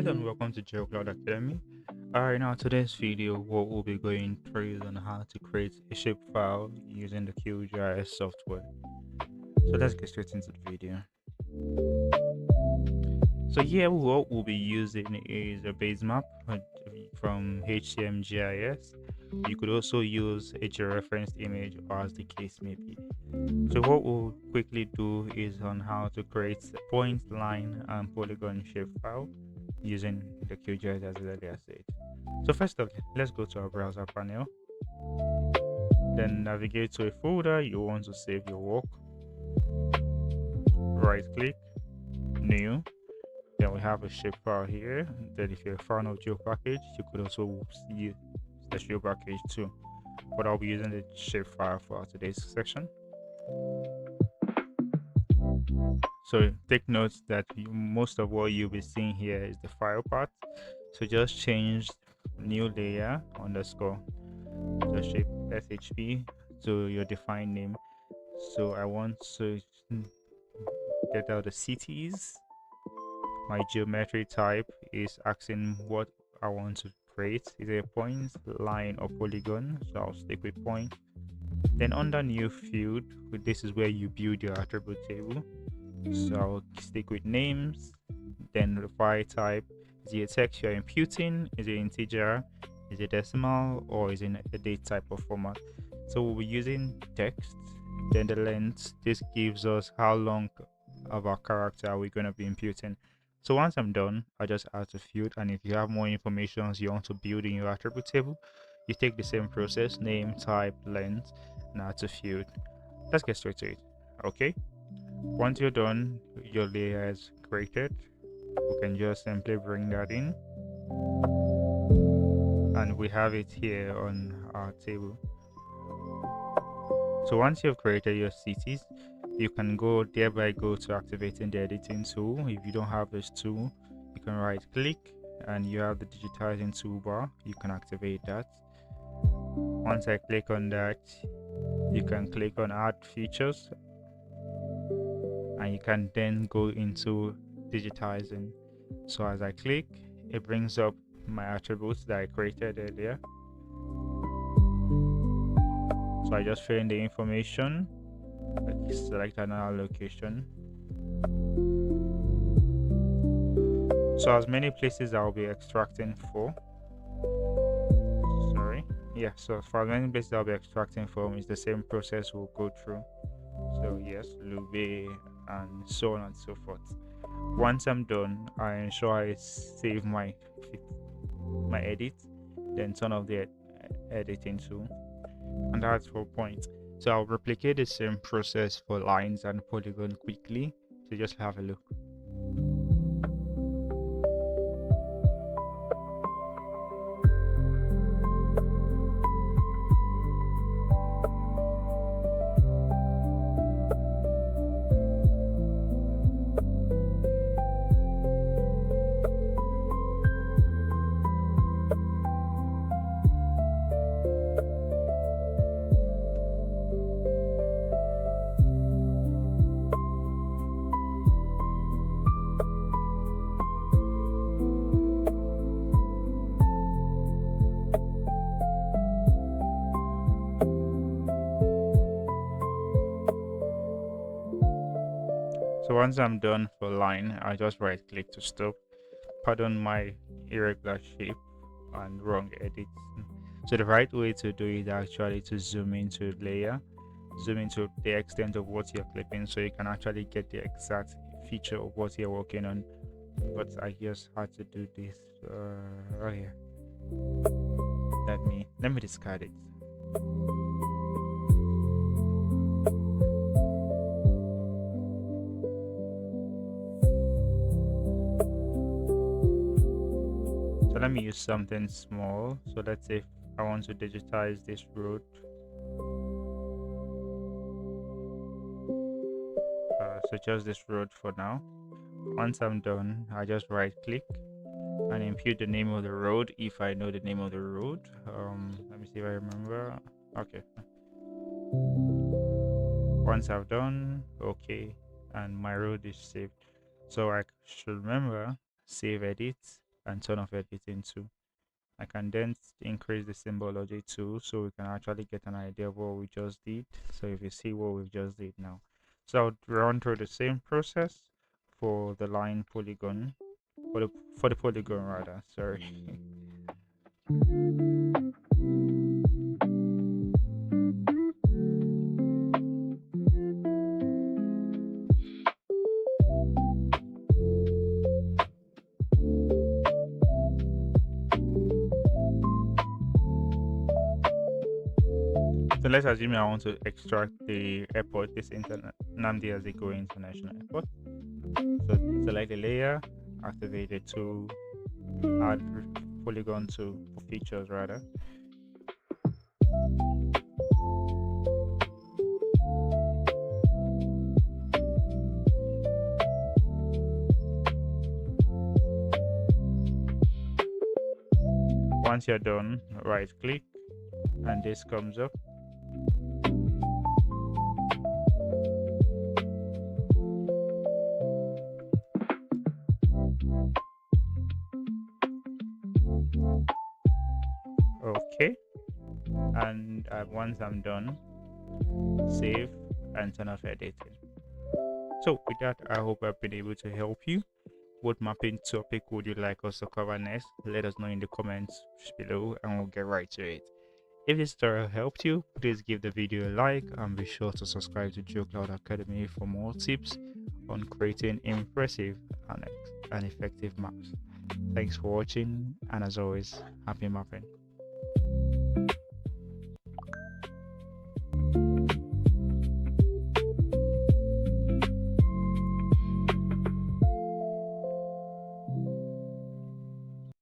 right, and welcome to GeoKloud Academy. Alright, now today's video, what we'll be going through is on how to create a shapefile using the QGIS software. So let's get straight into the video. So here, what we'll be using is a base map from HCMGIS. You could also use a georeferenced image, or as the case may be. So what we'll quickly do is on how to create a point, line, and polygon shapefile using the QGIS as earlier said. So first of all, let's go to our browser panel. Then navigate to a folder you want to save your work. Right click, new. Then we have a shapefile here. Then if you're a fan of GeoPackage, you could also use the GeoPackage too. But I'll be using the shapefile for today's section. So take note that most of what you'll be seeing here is the file part. So just change new layer underscore the shape shp to your defined name. So I want to get out the cities. My geometry type is asking what I want to create. Is it a point, line, or polygon? So I'll stick with point. Then under new field, this is where you build your attribute table. So I'll stick with names. Then the file type, is it a text you're imputing? Is it integer? Is it decimal? Or is it a date type of format? So we'll be using text. Then the length, this gives us how long of our character are we going to be imputing. So once I'm done, I just add a field, and if you have more information you want to build in your attribute table, you take the same process, name, type, length, and add a field. Let's get straight to it. Okay, once you're done, your layer is created. We can just simply bring that in, and we have it here on our table. So once you've created your cities, you can go to activating the editing tool. If you don't have this tool, you can right click and you have the digitizing toolbar. You can activate that. Once I click on that, you can click on add features, and you can then go into digitizing. So as I click, it brings up my attributes that I created earlier. So I just fill in the information, select another location. So as many places I'll be extracting for. So for as many places I'll be extracting from, is the same process we'll go through. So yes, Lube and so on and so forth. Once I'm done, I ensure I save my edit, then turn off the editing tool, and that's for point. So I'll replicate the same process for lines and polygon quickly, so just have a look. So once I'm done for line, I just right click to stop. Pardon my irregular shape and wrong edits. So the right way to do it is actually to zoom into layer, zoom into the extent of what you're clipping, so you can actually get the exact feature of what you're working on. But I just had to do this. Oh yeah. Let me discard it. So let me use something small. So let's say if I want to digitize this road. So just this road for now. Once I'm done, I just right click and impute the name of the road if I know the name of the road. Let me see if I remember. Okay. Once I've done, okay, and my road is saved. So I should remember, save edit, and turn off editing too. I can then increase the symbology too, so we can actually get an idea of what we just did. So if you see what we just did now, so I'll run through the same process for the line polygon, for the polygon rather. Sorry. So let's assume I want to extract the airport, this Nnamdi Azikiwe International Airport. So select the layer, activate the tool, add polygon to features rather. Once you're done, right click and this comes up. Okay, and once I'm done, save and turn off editing. So with that, I hope I've been able to help you. What mapping topic would you like us to cover next? Let us know in the comments below and we'll get right to it. If this tutorial helped you, please give the video a like and be sure to subscribe to GeoKloud Academy for more tips on creating impressive and effective maps. Thanks for watching, and as always, happy mapping.